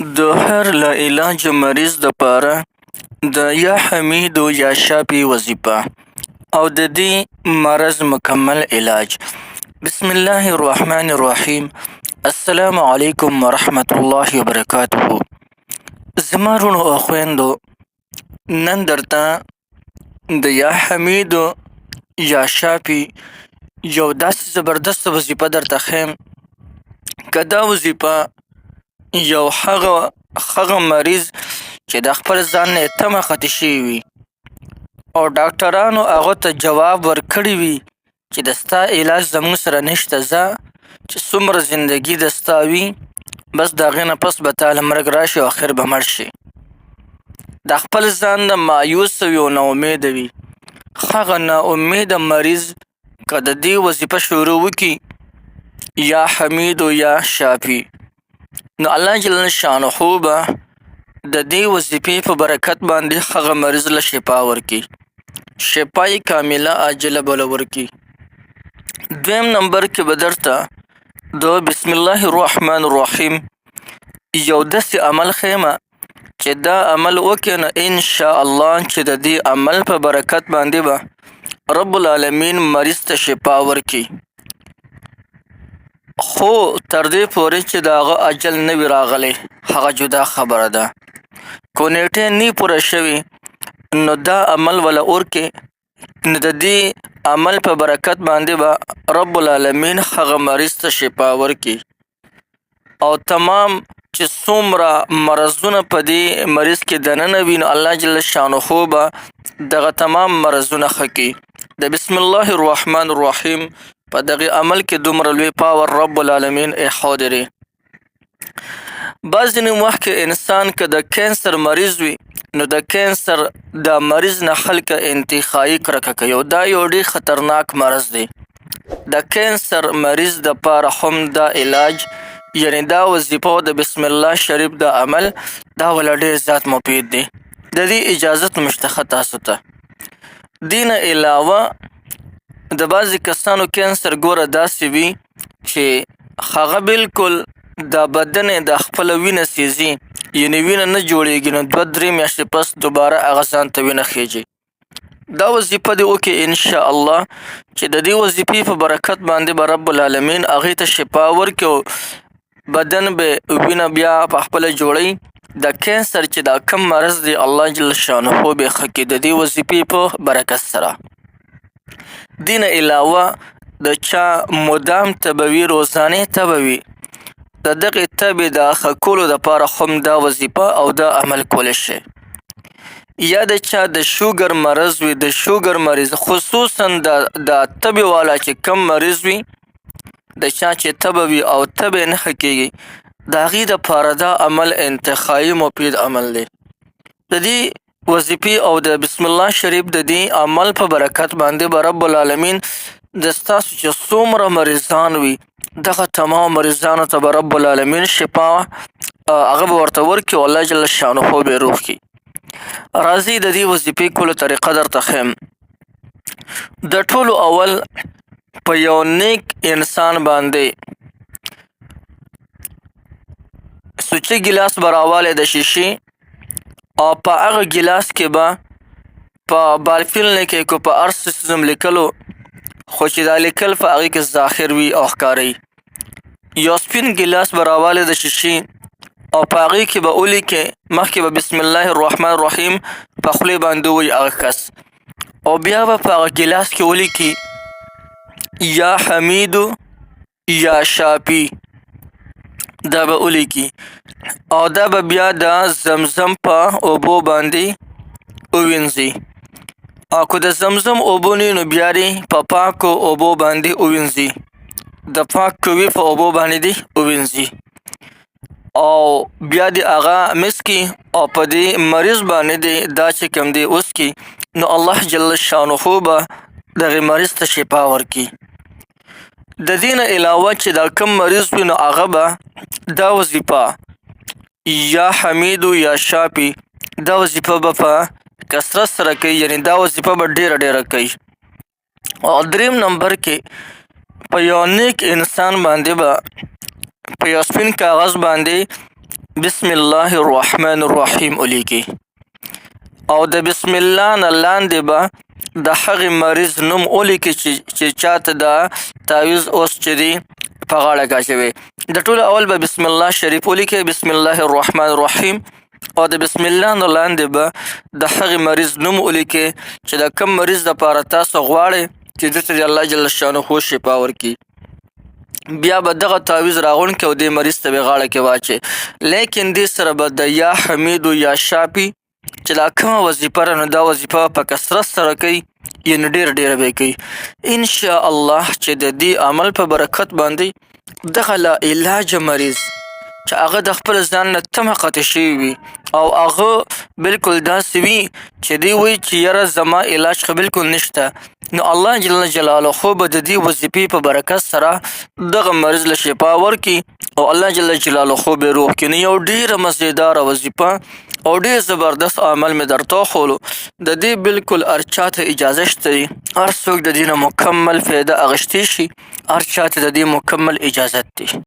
د هر لاعلاج مریض دپاره د یا حمیدو یا شافي وظیفه او د دې مرض مکمل علاج. بسم الله الرحمن الرحیم. السلام علیکم ورحمت الله وبرکاته. زما وروڼو او خویندو، نن درته د یا حمیدو یا شافي یو داسې زبردست وظیفه درته ښیم. که دا وظیفه یو هغه مریض چې د خپل ځان نه تمه ختې شوې وي او ډاکټرانو هغه ته جواب ورکړی وي چې د ستا علاج زموږ سره نشته، ځه چې څومره زندګي د ستا وي بس د هغې نه پس به تا له مرګ راشي او اخر به مړ شي. د خپل ځان نه مایوس وي او ناامیده وي، هغه ناامیده مریض که د دې وظیفه شروع وکړي یا حمید و یا شافي، نو الله جل شانه به د دې وظیفې په برکت باندې هغه مریض له شفا ورکړي، شفای کامله عاجله به له ورکړي. دویم نمبر کې به درته د بسم الله الرحمن الرحیم یو داسې عمل ښیمه چې دا عمل وکړې نو انشاء الله چې د دې عمل په برکت باندې به رب العالمین مریض ته شفا ورکړي. خو تر دې پورې چې د هغه اجل نه وي راغلی هغه جدا خبره ده. کو نیټې نه پوره شوي نو دا عمل ولا ورکې، نو د دې عمل په برکت باندې به رب العالمین هغه مریض ته شفا ورکړي او تمام چې څومره مرضونه په دې مریض کې دننه وي نو الله جل شانه به دغه تمام مرضونه ښه کړي. د بسم الله الرحمن الرحیم په دغه عمل کې دومره لوی پاور رب العالمین ایښودی دی. بعضې وخت کې انسان که د کینسر مریض وي نو د کینسر د مریض نه خلک انتخایي کرکه کوي او دا یو ډېر خطرناک مرض دی. د کینسر مریض دپاره هم دا علاج یعنی دا وظیفه د بسم الله شریف د عمل دا ولا ډېر زیات مفید دی. د دې اجازت مشته تاسو ته. دې نه علاوه د بعضې کسانو کینسر ګوره داسې وي چې هغه بالکل د بدن د خپله وینه سیزي، یعنې وینه نه جوړېږي، نو 2-3 میاشتې پس دوباره هغه ځان ته وینه خیږي. دا وظیفه دې وکړي انشاء الله چې د دې وظیفې په برکت باندې به رب العالمین هغې ته شفا ورکړي او بدن به وینه بیا په خپله جوړوي. د کینسر چې دا کم مرض دی الله جل شانه به ښه کړي د دې وظیفې په برکت سره. دې نه علاوه د چا مدام تبه وي، روزانې تبه وي، د دغې تبې د ښه کولو دپاره هم دا وظیفه او دا عمل کولی شي. یا د چا د شوګر مرض وي، د شوګر مریض خصوصا د تبې والا چې کم مریض وي، د چا چې تبه وي او تبې نه ښه کېږي، د هغې دپاره دا عمل انتخایي مفید عمل دی. د دې وظیفې او د بسم الله شریف د دې عمل په برکت باندې به رب العالمین د ستاسو چې څومره مریضان وي دغه تمام مریضانو ته به رب العالمین شفا هغه به ورته ورکړي او الله جل شانه به یې روغ کړي. راځئ د دې وظیفې کولو طریقه درته ښیم. د ټولو اول په یو نیک انسان باندې سوچي ګیلاس به راوالی د شیشې او په هغه ګیلاس کې به په بالفیل نه کې کو په هر څه لیکلو خو چې دا لیکل په هغې کې ظاهر وي او ښکاري. یو سپین ګیلاس به راوالی د شیشې او په هغې کې به ولیکې، مخکې به بسم الله الرحمن الرحیم په خولې باندې ووایي هغه کس، او بیا به په هغه ګیلاس کې ولیکي یا حمیدو یا شافي، دا به ولیکي او دا به بیا د زمزم په اوبو باندې ووینځي. او که د زمزم اوبو نه نو بیا دې په پاکو اوبو باندې ووینځي، د پاک کوي په اوبو باندې دې ووینځي او بیا دې هغه مسکي او په دې مریض باندې دې دا چې کوم دی وسکي، نو الله جل شانه به دغې مریض ته شفا ورکړي. د دې نه علاوه چې دا کم مریض وي نو هغه به دا وظیفه یا حمیدو یا شافي دا وظیفه به په کثرت سره کوي، یعنی دا وظیفه به ډیره کوي. او دریم نمبر کې په یو نیک انسان باندې به په یو سپین کاغذ باندې بسم الله الرحمن الرحیم ولیکي او د بسم الله نه لاندې به د هغې مریض نوم ولیکي چې چاته دا تعویض اوس چې دی په غاړه کاچوي. د ټولو اول به بسم الله شریف ولیکي، بسم الله الرحمن الرحیم، او د بسم الله نه لاندې به د هغې مریض نوم ولیکي چې د کوم مریض دپاره تاسو غواړئ چې دته د الله جل شانه شفا ورکړي. بیا به دغه تعویض راغونډ کړي او دې مریض ته به غاړه کې واچي. لیکن دې سره به د یا حمیدو یا شافي چې دا کومه وظیفه ده نو دا وظیفه په کثرت سره کوي، یعنې ډېره به یې کوي. انشاءالله چې د دې عمل په برکت باندې دغه لا علاجه مریض چې هغه د خپل ځان نه تمه قطع شوي وي او هغه بلکل داسې وي چې دی وایي چې یاره زما علاج خو بلکل نشته، نو الله جل جلاله خو به د دې وظیفې په برکت سره دغه مریض له شفا ورکړي او الله جل جلاله خو به روغ کړي. یو ډېره مزیداره وظیفه او ډېر زبردست عمل مې درته وښولو. د دې بلکل هر چاته اجازه شته دی، هر څوک د دې نه مکمل فایده اخیستی شي، هر چاته د دې مکمل اجازت دی.